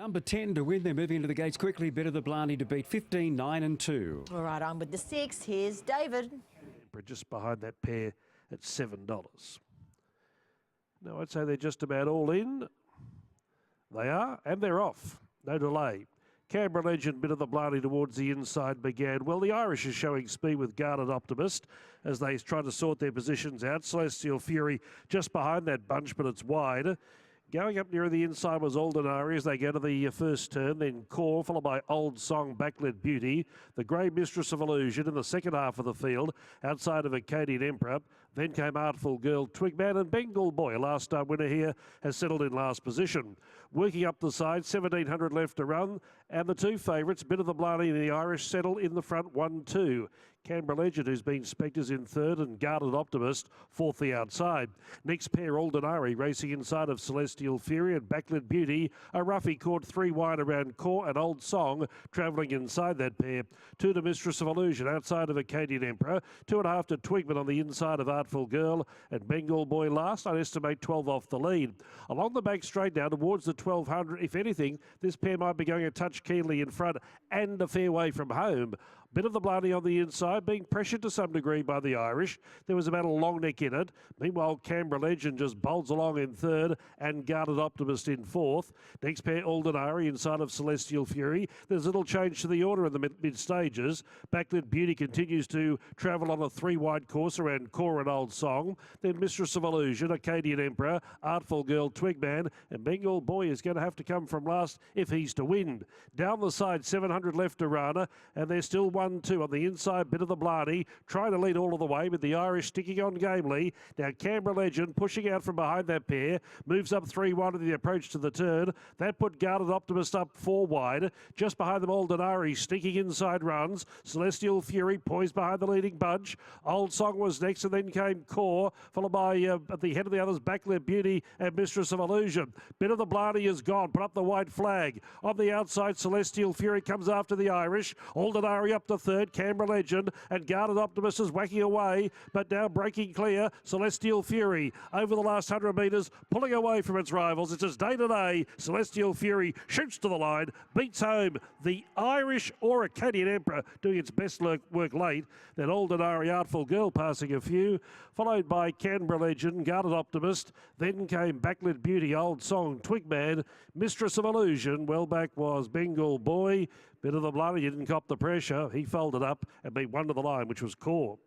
Number 10 to win. They're moving into the gates quickly. Better the Blarney to beat 15, 9 and 2. All right, on with the 6. Here's David. Just behind that pair at $7. No, I'd say they're just about all in. They are, and they're off. No delay. Canberra Legend, bit of the Blarney towards the inside began. Well, the Irish is showing speed with Guarded Optimist as they try to sort their positions out. Celestial Fury just behind that bunch, but it's wide. Going up near the inside was Aldenari as they go to the first turn, then Core, followed by Old Song, Backlit Beauty. The Grey Mistress of Illusion in the second half of the field, outside of Acadian Emperor. Then came Artful Girl, Twigman and Bengal Boy. Last time winner here has settled in last position. Working up the side, 1,700 left to run. And the two favourites, Bit of the Blarney and the Irish, settle in the front 1-2. Canberra Legend, who's been Spectres in third, and Guarded Optimist, fourth the outside. Next pair, Aldenari, racing inside of Celestial Fury and Backlit Beauty. A roughie caught 3 wide around Core and Old Song, travelling inside that pair. 2 to Mistress of Illusion, outside of Acadian Emperor. 2.5 to Twigman on the inside of Artful Girl. And Bengal Boy last, I'd estimate 12 off the lead. Along the back straight now towards the 1,200. If anything, this pair might be going a touch keenly in front and a fair way from home. Bit of the Blarney on the inside, being pressured to some degree by the Irish. There was about a long neck in it. Meanwhile, Canberra Legend just bowls along in third and Guarded Optimist in fourth. Next pair, Aldenari inside of Celestial Fury. There's a little change to the order in the mid stages. Backlit Beauty continues to travel on a 3-wide course around Core and Old Song. Then Mistress of Illusion, Acadian Emperor, Artful Girl, Twigman, and Bengal Boy is going to have to come from last if he's to win. Down the side, 700 left to run, and they're still 1-2 on the inside. Bit of the Blarney trying to lead all of the way, with the Irish sticking on gamely. Now Canberra Legend pushing out from behind that pair, moves up 3-1 in the approach to the turn. That put Guarded Optimist up 4 wide. Just behind them, Aldenari sneaking inside runs. Celestial Fury poised behind the leading bunch. Old Song was next, and then came Core, followed by at the head of the others, Backlit Beauty and Mistress of Illusion. Bit of the Blarney is gone. Put up the white flag. On the outside, Celestial Fury comes after the Irish. Aldenari up to third, Canberra Legend, and Guarded Optimist is whacking away, but now breaking clear. Celestial Fury over the last 100 metres, pulling away from its rivals. It's as day to day. Celestial Fury shoots to the line, beats home the Irish or Acadian Emperor, doing its best work late. Then Aldenari, Artful Girl passing a few, followed by Canberra Legend, Guarded Optimist. Then came Backlit Beauty, Old Song, Twigman, Mistress of Illusion. Well back was Bengal Boy. Bit of the Blarney, he didn't cop the pressure. He folded up and beat one to the line, which was Core.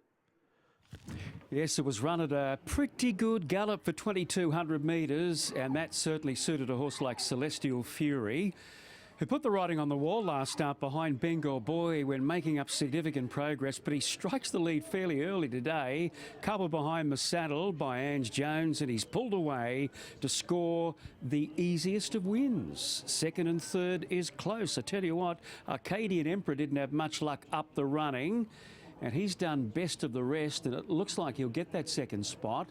Yes, it was run at a pretty good gallop for 2,200 metres, and that certainly suited a horse like Celestial Fury, who put the writing on the wall last start behind Bengal Boy when making up significant progress, but he strikes the lead fairly early today, coupled behind the saddle by Ange Jones, and he's pulled away to score the easiest of wins. Second and third is close. I tell you what, Acadian Emperor didn't have much luck up the running, and he's done best of the rest, and it looks like he'll get that second spot.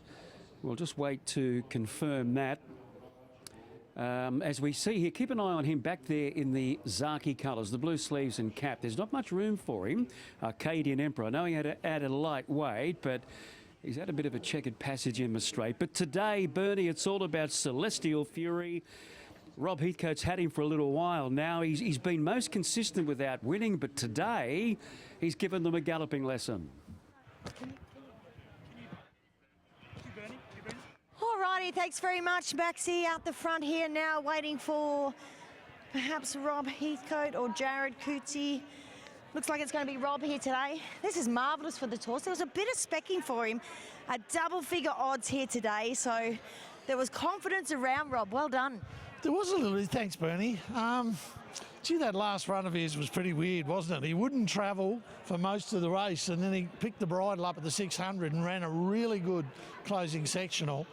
We'll just wait to confirm that. As we see here, keep an eye on him back there in the Zaki colours, the blue sleeves and cap. There's not much room for him. Acadian Emperor, I know he had to add a light weight, but he's had a bit of a checkered passage in the straight. But today, Bernie, it's all about Celestial Fury. Rob Heathcote's had him for a little while now. He's been most consistent without winning, but today he's given them a galloping lesson. Alrighty, thanks very much, Maxie. Out the front here now, waiting for perhaps Rob Heathcote or Jared Coetzee. Looks like it's going to be Rob here today. This is marvellous for the horse. There was a bit of specking for him at double-figure odds here today, so there was confidence around Rob. Well done. There was a little, thanks, Bernie. Gee, that last run of his was pretty weird, wasn't it? He wouldn't travel for most of the race, and then he picked the bridle up at the 600 and ran a really good closing sectional.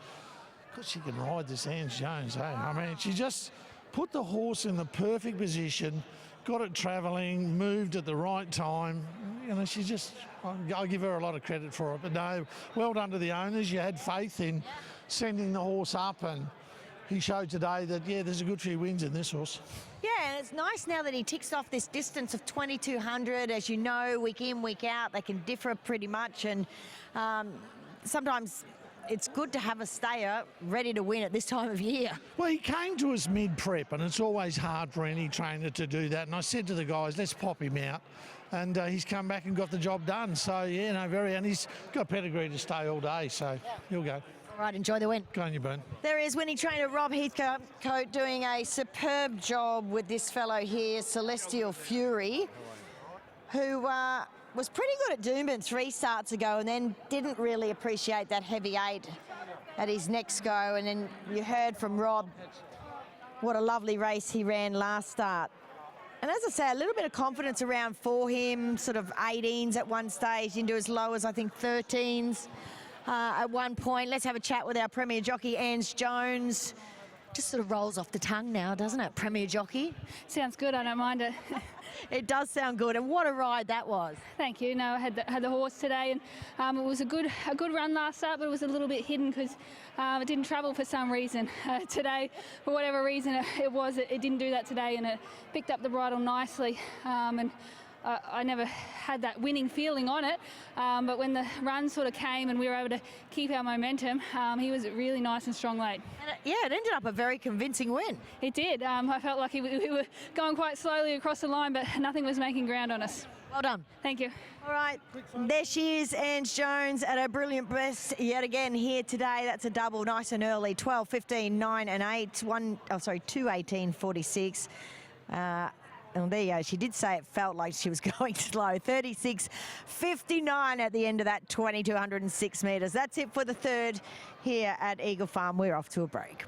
Because she can ride this Ange Jones, hey? I mean, she just put the horse in the perfect position, got it travelling, moved at the right time. You know, she just, I'll give her a lot of credit for it. But no, well done to the owners. You had faith in sending the horse up, and he showed today that, yeah, there's a good few wins in this horse. Yeah, and it's nice now that he ticks off this distance of 2,200. As you know, week in, week out, they can differ pretty much. And sometimes it's good to have a stayer ready to win at this time of year. Well, he came to us mid-prep, and it's always hard for any trainer to do that. And I said to the guys, let's pop him out. And he's come back and got the job done. So, yeah, no, and he's got pedigree to stay all day, so he'll go. All right, enjoy the win. Go on, you Burn. There is winning trainer Rob Heathcote doing a superb job with this fellow here, Celestial Fury, who was pretty good at Doomben 3 starts ago and then didn't really appreciate that heavy 8 at his next go. And then you heard from Rob what a lovely race he ran last start. And as I say, a little bit of confidence around for him, sort of 18s at one stage, into as low as I think 13s at one point. Let's have a chat with our Premier Jockey, Ange Jones. Just sort of rolls off the tongue now, doesn't it, Premier Jockey? Sounds good, I don't mind it. It does sound good, and what a ride that was. Thank you. No, I had the horse today, and it was a good run last start, but it was a little bit hidden because it didn't travel for some reason. Today, for whatever reason it didn't do that today, and it picked up the bridle nicely. And I never had that winning feeling on it, but when the run sort of came and we were able to keep our momentum, he was really nice and strong late. And it ended up a very convincing win. It did. I felt like we were going quite slowly across the line, but nothing was making ground on us. Well done. Thank you. All right, there she is, Ange Jones, at her brilliant best yet again here today. That's a double, nice and early, 12, 15, 9 and 8, 2, 18, 46. And there you go. She did say it felt like she was going slow. 36.59 at the end of that 2,206 metres. That's it for the third here at Eagle Farm. We're off to a break.